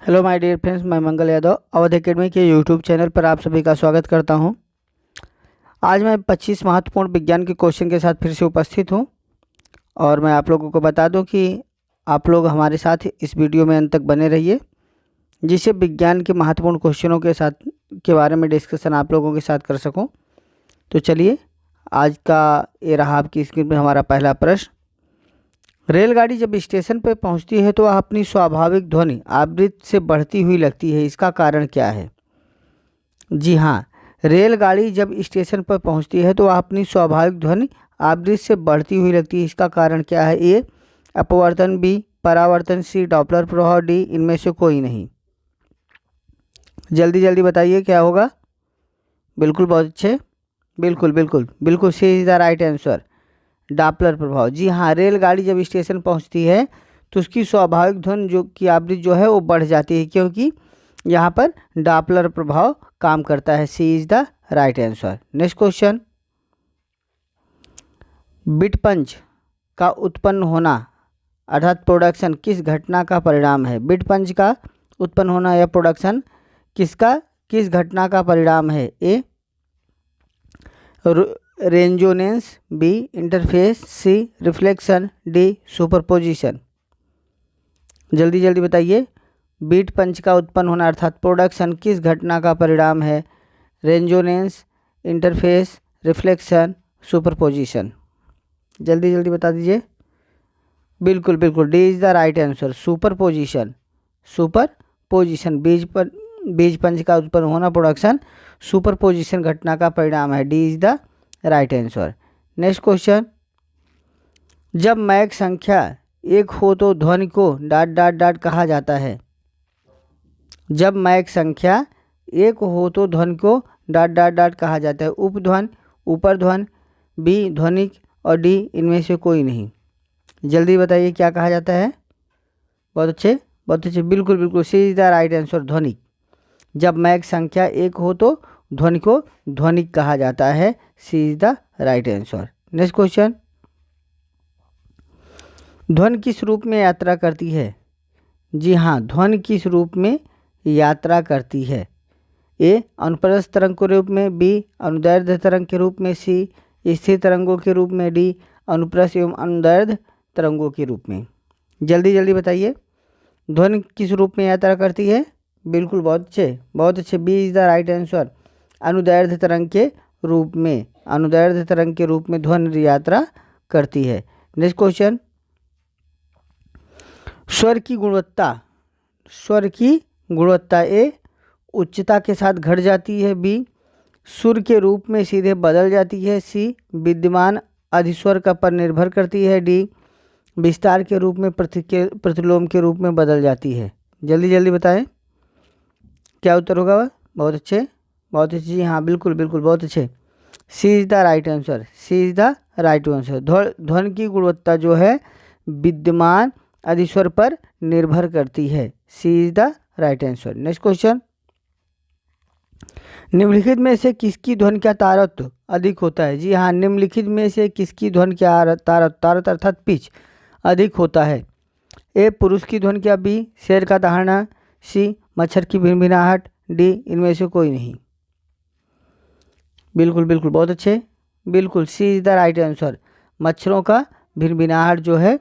Hello my dear friends, मैं मंगल Yadav Awadh academy के YouTube channel पर आप सभी का स्वागत करता हूं। आज मैं 25 महत्वपूर्ण विज्ञान के क्वेश्चन के साथ फिर से उपस्थित हूं और मैं आप लोगों को बता दूं कि आप लोग हमारे साथ इस वीडियो में अंत तक बने रहिए, जिससे विज्ञान के महत्वपूर्ण क्वेश्चनों के बारे में डिस्कशन आप लोगों के साथ कर सकूँ। तो चलिए, आज का ये रहा आपकी स्क्रीन पर हमारा पहला प्रश्न। रेलगाड़ी जब स्टेशन पर पहुंचती है तो वह अपनी स्वाभाविक ध्वनि आवृत्ति से बढ़ती हुई लगती है, इसका कारण क्या है? जी हाँ, रेलगाड़ी जब स्टेशन पर पहुंचती है तो वह अपनी स्वाभाविक ध्वनि आवृत्ति से बढ़ती हुई लगती है, इसका कारण क्या है? ए अपवर्तन, बी परावर्तन, सी डॉपलर प्रभाव, डी इनमें से कोई नहीं। जल्दी जल्दी बताइए क्या होगा। बिल्कुल, बहुत अच्छे, बिल्कुल बिल्कुल बिल्कुल, C is the right answer, Doppler प्रभाव। जी हाँ, रेलगाड़ी जब स्टेशन पहुंचती है तो उसकी स्वाभाविक ध्वनि जो की आवृत्ति जो है वो बढ़ जाती है, क्योंकि यहाँ पर डॉपलर प्रभाव काम करता है। C is the right answer. Next question, बिटपंच का उत्पन्न होना अर्थात प्रोडक्शन किस घटना का परिणाम है? बिटपंच का उत्पन्न होना या प्रोडक्शन किस घटना का परिणाम है? ए रेंजोनेंस, बी इंटरफेस, सी रिफ्लेक्शन, डी सुपरपोजिशन। जल्दी जल्दी बताइए, बीट पंच का उत्पन्न होना अर्थात प्रोडक्शन किस घटना का परिणाम है? रेंजोनेंस, इंटरफेस, रिफ्लेक्शन, सुपरपोजिशन। जल्दी जल्दी बता दीजिए। बिल्कुल बिल्कुल, D is the right answer, superposition. Superposition बीज पंच का उत्पन्न होना प्रोडक्शन सुपरपोजिशन घटना का परिणाम है। D is the right answer. Next question, जब मैक संख्या 1 हो तो ध्वनि को डॉट डॉट डॉट कहा जाता है। जब मैक संख्या 1 हो तो ध्वनि को डॉट डॉट डॉट कहा जाता है। उपध्वनि, ऊपर ध्वनि, बी ध्वनिक और डी इनमें से कोई नहीं। जल्दी बताइए क्या कहा जाता है। बहुत अच्छे, बहुत अच्छे, बिल्कुल बिल्कुल, C is the right answer, ध्वनिक। जब मैक संख्या 1 हो तो ध्वनि को ध्वनिक कहा जाता है। C is the right answer. Next question, ध्वनि किस रूप में यात्रा करती है? जी हाँ, ध्वनि किस रूप में यात्रा करती है? ए अनुप्रस्थ तरंग के रूप में, बी अनुदैर्ध्य तरंग के रूप में, सी स्थिर तरंगों के रूप में, डी अनुप्रस्थ एवं अनुदैर्ध्य तरंगों के रूप में। जल्दी जल्दी बताइए, ध्वनि किस रूप में यात्रा करती है? बिल्कुल, बहुत अच्छे, बहुत अच्छे, B is the right answer, अनुदैर्ध्य तरंग के रूप में, अनुदैर्ध्य तरंग के रूप में ध्वनि यात्रा करती है। नेक्स्ट क्वेश्चन, स्वर की गुणवत्ता ए उच्चता के साथ घट जाती है, बी सुर के रूप में सीधे बदल जाती है, सी विद्यमान अधिस्वर का पर निर्भर करती है, डी विस्तार के रूप में प्रतिलोम के रूप में बदल जाती है। जल्दी जल्दी बताएं क्या उत्तर होगा। बहुत अच्छे, बहुत अच्छे, जी हाँ, बिल्कुल बिल्कुल, बहुत अच्छे, C is the right answer, C is the right answer. ध्वनि की गुणवत्ता जो है विद्यमान अधिस्वर पर निर्भर करती है। C is the right answer. Next question, निम्नलिखित में से किसकी ध्वनि का तारतम्य अधिक होता है? जी हाँ, निम्नलिखित में से किसकी ध्वनि का तारतम्य अर्थात पिच अधिक होता है? ए पुरुष की ध्वनि का, बी शेर का दहाड़ना, सी मच्छर की भिनभिनाहट, डी इनमें से कोई नहीं। बिल्कुल बिल्कुल, बहुत अच्छे, बिल्कुल, C is the right answer, मच्छरों का भिनभिनाहट जो है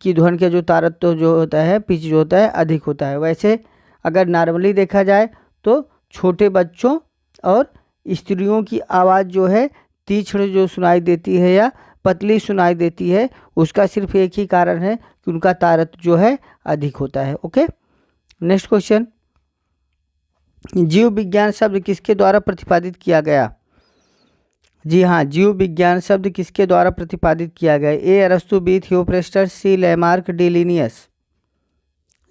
की ध्वनि का जो तारतम्य जो होता है, पिच जो होता है, अधिक होता है। वैसे अगर नॉर्मली देखा जाए तो छोटे बच्चों और स्त्रियों की आवाज़ जो है तीक्ष्ण जो सुनाई देती है या पतली सुनाई देती है, उसका सिर्फ एक ही कारण है कि उनका तारतम्य जो है अधिक होता है। ओके, नेक्स्ट क्वेश्चन, जीव विज्ञान शब्द किसके द्वारा प्रतिपादित किया गया? जी हाँ, जीव विज्ञान शब्द किसके द्वारा प्रतिपादित किया गया? ए अरस्तु, बी थियोफ्रेस्टस, सी लैमार्क, डी लिनियस।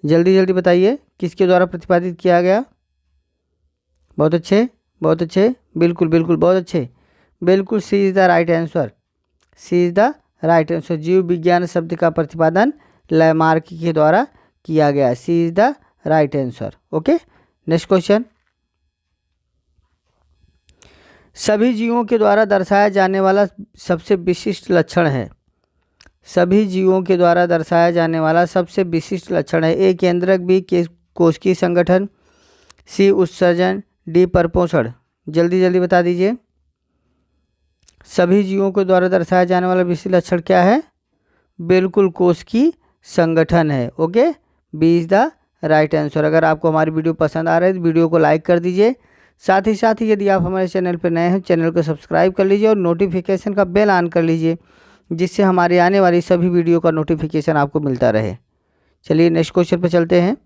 जल्दी जल्दी बताइए किसके द्वारा प्रतिपादित किया गया। बहुत अच्छे, बहुत अच्छे, बिल्कुल बिल्कुल, बहुत अच्छे, बिल्कुल, C is the right answer, C is the right answer. जीव विज्ञान शब्द का प्रतिपादन लैमार्क के द्वारा किया गया। C is the right answer. Okay, next question, सभी जीवों के द्वारा दर्शाया जाने वाला सबसे विशिष्ट लक्षण है? सभी जीवों के द्वारा दर्शाया जाने वाला सबसे विशिष्ट लक्षण है? ए केंद्रक, बी कोशिकीय संगठन, सी उत्सर्जन, डी परपोषण। जल्दी जल्दी बता दीजिए। सभी जीवों के द्वारा दर्शाया जाने वाला विशिष्ट लक्षण क्या है? बिल्कुल कोशिकीय संगठन है। Okay, B is the right answer. अगर आपको हमारी वीडियो पसंद आ रही है तो वीडियो को लाइक कर दीजिए। साथ ही यदि आप हमारे चैनल पर नए हैं, चैनल को सब्सक्राइब कर लीजिए और नोटिफिकेशन का बेल ऑन कर लीजिए, जिससे हमारी आने वाली सभी वीडियो का नोटिफिकेशन आपको मिलता रहे। चलिए नेक्स्ट क्वेश्चन पर चलते हैं।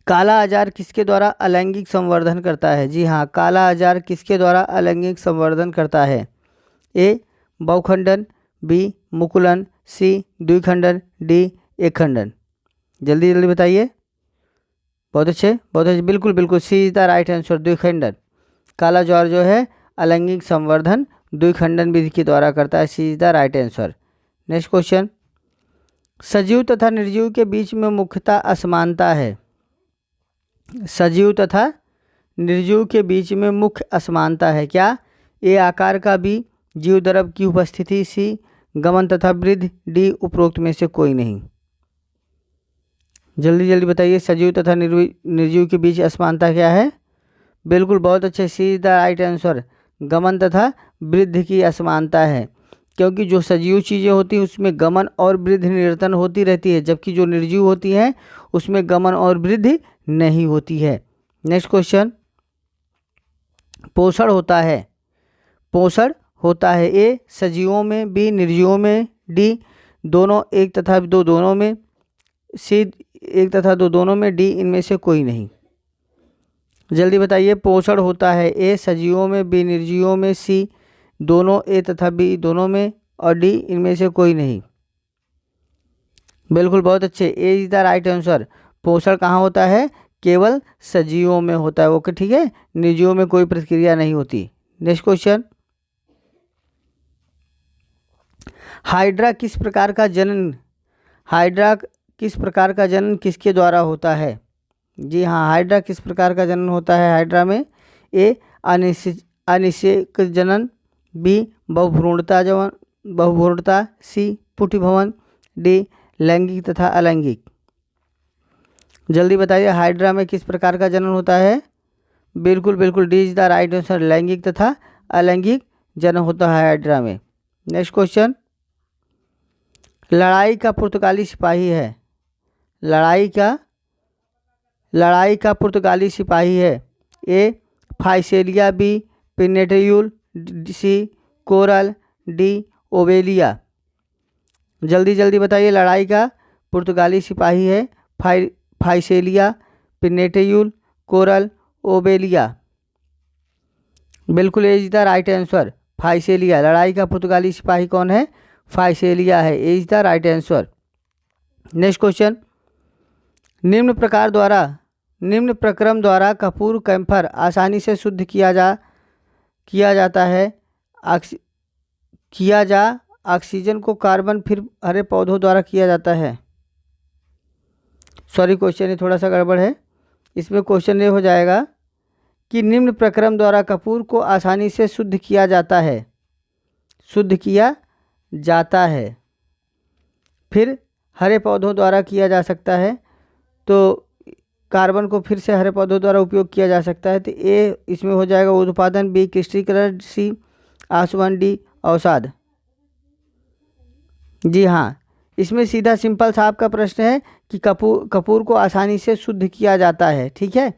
काला आजार किसके द्वारा अलैंगिक संवर्धन करता है? जी हाँ, काला आजार किसके द्वारा अलैंगिक संवर्धन करता है? ए बहुखंडन, बी मुकुलन, सी द्विखंडन, डी एकखंडन। जल्दी जल्दी बताइए। बहुत अच्छे, बहुत अच्छे, बिल्कुल बिल्कुल, C is the right answer, द्विखंडन। काला ज्वर जो है अलैंगिक संवर्धन द्विखंडन विधि के द्वारा करता है। C is the right answer. Next question. सजीव तथा निर्जीव के बीच में मुख्यतः असमानता है। सजीव तथा निर्जीव के बीच में मुख्य असमानता है क्या? ए आकार का, बी जीव द्रव की उपस्थिति, सी गमन तथा वृद्धि, डी उपरोक्त में से कोई नहीं। जल्दी जल्दी बताइए। सजीव तथा निर्जीव के बीच असमानता क्या है? बिल्कुल, बहुत अच्छे, C is the right answer, गमन तथा वृद्धि की असमानता है। क्योंकि जो सजीव चीज़ें होती हैं उसमें गमन और वृद्धि निरंतर होती रहती है, जबकि जो निर्जीव होती हैं उसमें गमन और वृद्धि नहीं होती है। Next question. पोषण होता है, पोषण होता है ए सजीवों में, बी निर्जीवों में, डी दोनों एक तथा दो दोनों में, सी एक तथा दो दोनों में, डी इनमें से कोई नहीं। जल्दी बताइए। पोषण होता है ए सजीवों में, बी निर्जीवों में, सी दोनों ए तथा बी दोनों में, और डी इनमें से कोई नहीं। बिल्कुल, बहुत अच्छे, ए इज द राइट आंसर। पोषण कहाँ होता है? केवल सजीवों में होता है। ओके, ठीक है, निर्जीवों में कोई प्रतिक्रिया नहीं होती। Next question. हाइड्रा किस प्रकार का जनन, हाइड्रा किस प्रकार का जनन किसके द्वारा होता है? जी हाँ, हाइड्रा किस प्रकार का जनन होता है हाइड्रा में? ए अनिषेक जनन, बी बहुभ्रूणता, सी पुटिभवन, डी लैंगिक तथा अलैंगिक। जल्दी बताइए। हाइड्रा में किस प्रकार का जनन होता है? बिल्कुल बिल्कुल, D is the right answer, लैंगिक तथा अलैंगिक जनन होता है हाइड्रा में। Next question. लड़ाई का पुर्तगाली सिपाही है, लड़ाई का पुर्तगाली सिपाही है। ए फाइसेलिया, बी पिनेटेयूल, सी कोरल, डी ओवेलिया। जल्दी जल्दी बताइए। लड़ाई का पुर्तगाली सिपाही है फाइसेलिया, पिनेटेयूल, कोरल, ओवेलिया। बिल्कुल, A is the right answer, physalia. लड़ाई का पुर्तगाली सिपाही कौन है? फाइसेलिया है। A is the right answer. Next question. निम्न प्रक्रम द्वारा कपूर कैम्फर आसानी से शुद्ध किया जा ऑक्सीजन को कार्बन फिर हरे पौधों द्वारा किया जाता है। सॉरी, क्वेश्चन ये थोड़ा सा गड़बड़ है। इसमें क्वेश्चन ये हो जाएगा कि निम्न प्रक्रम द्वारा कपूर को आसानी से शुद्ध किया जाता है, फिर हरे पौधों द्वारा किया जा सकता है, तो कार्बन को फिर से हरे पौधों द्वारा उपयोग किया जा सकता है। तो ए इसमें हो जाएगा उत्पादन, बी क्रिस्टलीकरण, सी आसवन, डी अवसाद। जी हाँ, इसमें सीधा सिंपल सा आपका प्रश्न है कि कपूर को आसानी से शुद्ध किया जाता है, ठीक है,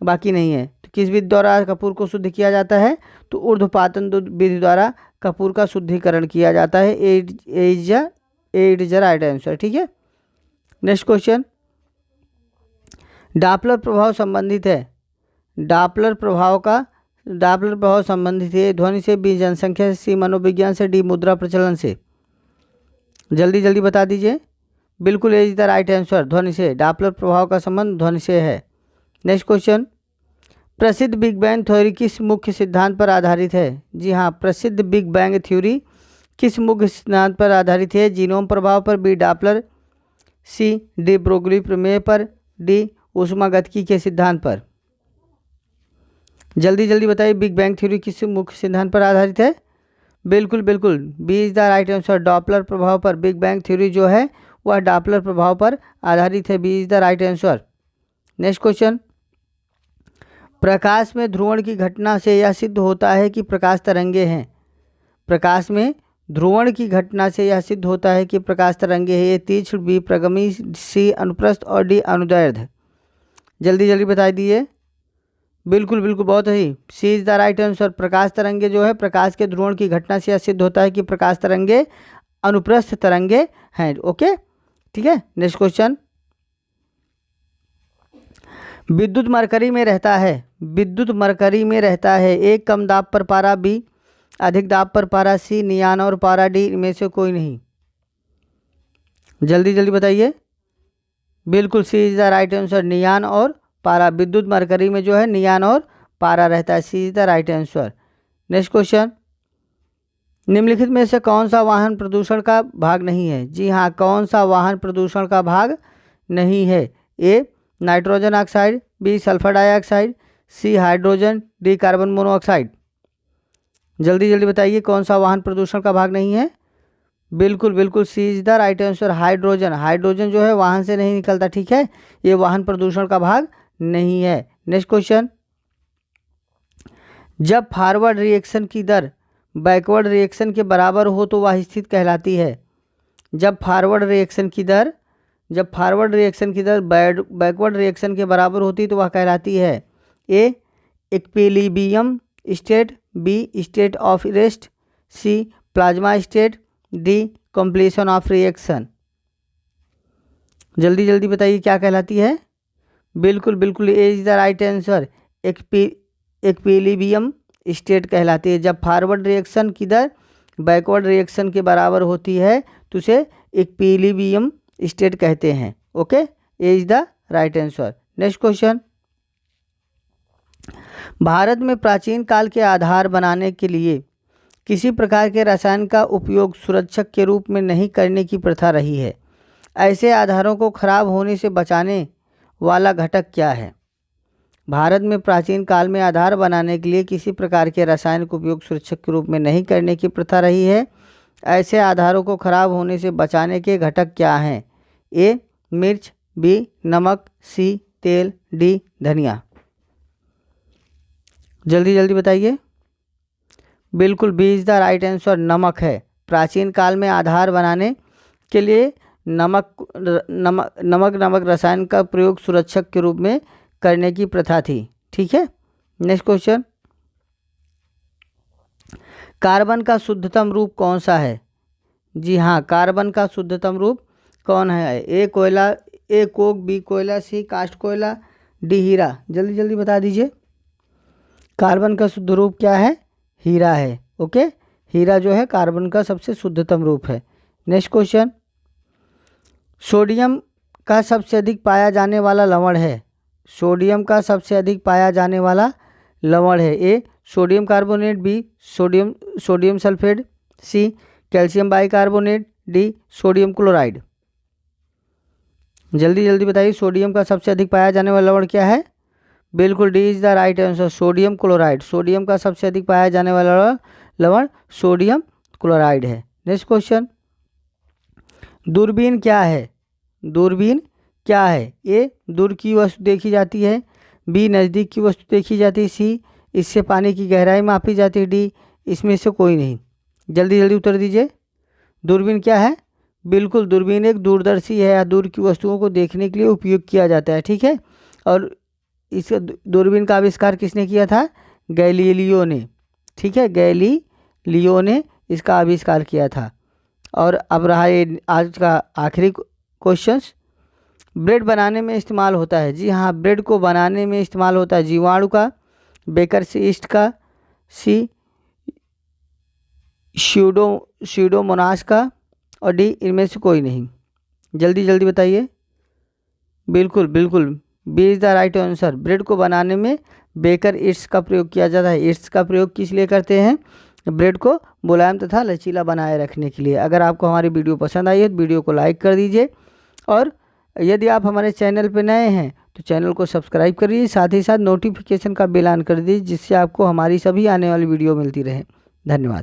बाकी नहीं है। तो किस विधि द्वारा कपूर को शुद्ध किया जाता है? तो ऊर्ध्वपातन विधि द्वारा कपूर का शुद्धिकरण किया जाता है। A is the right answer, ठीक है। Next question. डापलर प्रभाव संबंधित है, डापलर प्रभाव संबंधित है ध्वनि से, बी जनसंख्या से, सी मनोविज्ञान से, डी मुद्रा प्रचलन से। जल्दी जल्दी बता दीजिए। बिल्कुल, A is the right answer, ध्वनि से। डापलर प्रभाव का संबंध ध्वनि से है। Next question. प्रसिद्ध बिग बैंग थ्योरी किस मुख्य सिद्धांत पर आधारित है? जी हाँ, प्रसिद्ध बिग बैंग थ्योरी किस मुख्य सिद्धांत पर आधारित है? जीनोम प्रभाव पर, बी डापलर, सी डी ब्रोगली प्रमेय पर, डी ऊष्मागतिकी के सिद्धांत पर। जल्दी जल्दी बताइए। बिग बैंग थ्योरी किस मुख्य सिद्धांत पर आधारित है? बिल्कुल बिल्कुल, B is the right answer, Doppler प्रभाव पर। बिग बैंग थ्योरी जो है वह डॉपलर प्रभाव पर आधारित है। B is the right answer. Next question, प्रकाश में ध्रुवण की घटना से यह सिद्ध होता है कि प्रकाश तरंगे हैं। प्रकाश में ध्रुवण की घटना से यह सिद्ध होता है कि प्रकाश तरंगे हैं। ए तीक्ष्ण, बी प्रगमी, सी अनुप्रस्थ और डी अनुदैर्ध्य। जल्दी जल्दी बता दीजिए। बिल्कुल बिल्कुल, बहुत सही, सी इज द राइट आंसर। प्रकाश तरंगे जो है, प्रकाश के ध्रुवण की घटना से यह सिद्ध होता है कि प्रकाश तरंगे अनुप्रस्थ तरंगे हैं। ओके, ठीक है। नेक्स्ट क्वेश्चन, विद्युत मरकरी में रहता है। विद्युत मरकरी में रहता है। ए कम दाब पर पारा, बी अधिक दाब पर पारा, सी नियान और पारा, डी इनमें से कोई नहीं। जल्दी जल्दी बताइए। बिल्कुल, C is the right answer, नियान और पारा। विद्युत मरकरी में जो है नियान और पारा रहता है। C is the right answer. Next question, निम्नलिखित में से कौन सा वाहन प्रदूषण का भाग नहीं है। जी हाँ, कौन सा वाहन प्रदूषण का भाग नहीं है। A nitrogen oxide, B sulphur dioxide, C hydrogen, D carbon monoxide. जल्दी जल्दी बताइए कौन सा वाहन प्रदूषण का भाग नहीं है। बिल्कुल बिल्कुल, C is the right answer, hydrogen. Hydrogen जो है वाहन से नहीं निकलता, ठीक है, ये वाहन प्रदूषण का भाग नहीं है। नेक्स्ट क्वेश्चन, जब फॉरवर्ड रिएक्शन की दर बैकवर्ड रिएक्शन के बराबर हो तो वह स्थिति कहलाती है। जब फॉरवर्ड रिएक्शन की दर बैकवर्ड रिएक्शन के बराबर होती तो वह कहलाती है। A equilibrium state, B state of rest, C plasma state, D completion of reaction. जल्दी जल्दी बताइए क्या कहलाती है। बिल्कुल बिल्कुल, A is the right answer, equilibrium state कहलाती है। जब फॉरवर्ड रिएक्शन की दर बैकवर्ड रिएक्शन के बराबर होती है तो उसे इक्विलिब्रियम स्टेट कहते हैं। Okay, A is the right answer. Next question, Bharat में प्राचीन काल के आधार बनाने के लिए किसी प्रकार के रसायन का उपयोग सुरक्षक के रूप में नहीं करने की प्रथा रही है। ऐसे आधारों को खराब होने से बचाने वाला घटक क्या है। भारत में प्राचीन काल में आधार बनाने के लिए किसी प्रकार के रसायन का उपयोग सुरक्षक के रूप में नहीं करने की प्रथा रही है। ऐसे आधारों को खराब होने से बचाने के घटक क्या हैं। ए मिर्च, बी नमक, सी तेल, डी धनिया। जल्दी जल्दी बताइए। बिल्कुल, B is the right answer, नमक है। प्राचीन काल में आधार बनाने के लिए नमक रसायन का प्रयोग सुरक्षक के रूप में करने की प्रथा थी, ठीक है। नेक्स्ट क्वेश्चन, कार्बन का शुद्धतम रूप कौन सा है। जी हाँ, कार्बन का शुद्धतम रूप कौन है। ए कोयला, ए कोक, बी कोयला, सी कास्ट कोयला, डी हीरा। जल्दी जल्दी बता दीजिए। कार्बन का शुद्ध रूप क्या है, हीरा है। ओके, हीरा जो है कार्बन का सबसे शुद्धतम रूप है। नेक्स्ट क्वेश्चन, सोडियम का सबसे अधिक पाया जाने वाला लवण है। सोडियम का सबसे अधिक पाया जाने वाला लवण है। A sodium carbonate, B sodium sulphate, C calcium bicarbonate, D sodium chloride. जल्दी जल्दी बताइए सोडियम का सबसे अधिक पाया जाने वाला लवण क्या है। बिल्कुल, D is the right answer, sodium chloride. Sodium का सबसे अधिक पाया जाने वाला लवण सोडियम क्लोराइड है। नेक्स्ट क्वेश्चन, दूरबीन क्या है। दूरबीन क्या है। ए दूर की वस्तु देखी जाती है, बी नज़दीक की वस्तु देखी जाती है, सी इससे पानी की गहराई मापी जाती है, डी इसमें से कोई नहीं। जल्दी जल्दी उत्तर दीजिए। दूरबीन क्या है। बिल्कुल, दूरबीन एक दूरदर्शी है या दूर की वस्तुओं को देखने के लिए उपयोग किया जाता है, ठीक है। और इस दूरबीन का आविष्कार किसने किया था, गैलीलियो ने, ठीक है, गैलीलियो ने इसका आविष्कार किया था। और अब रहा ये आज का आखिरी क्वेश्चंस, ब्रेड बनाने में इस्तेमाल होता है। जी हाँ, ब्रेड को बनाने में इस्तेमाल होता है जीवाणु का, बेकर्स ईस्ट का, सी स्यूडोमोनास का, और डी इनमें से कोई नहीं। जल्दी जल्दी बताइए। बिल्कुल बिल्कुल, B is the right answer. Bread को बनाने में बेकर ईस्ट का प्रयोग किया जाता है। ईस्ट का प्रयोग किस लिए करते हैं, ब्रेड को मुलायम तथा लचीला बनाए रखने के लिए। अगर आपको हमारी वीडियो पसंद आई है तो वीडियो को लाइक कर दीजिए, और यदि आप हमारे चैनल पर नए हैं तो चैनल को सब्सक्राइब करिए, साथ ही साथ नोटिफिकेशन का बेल ऑन कर दीजिए, जिससे आपको हमारी सभी आने वाली वीडियो मिलती रहे। धन्यवाद।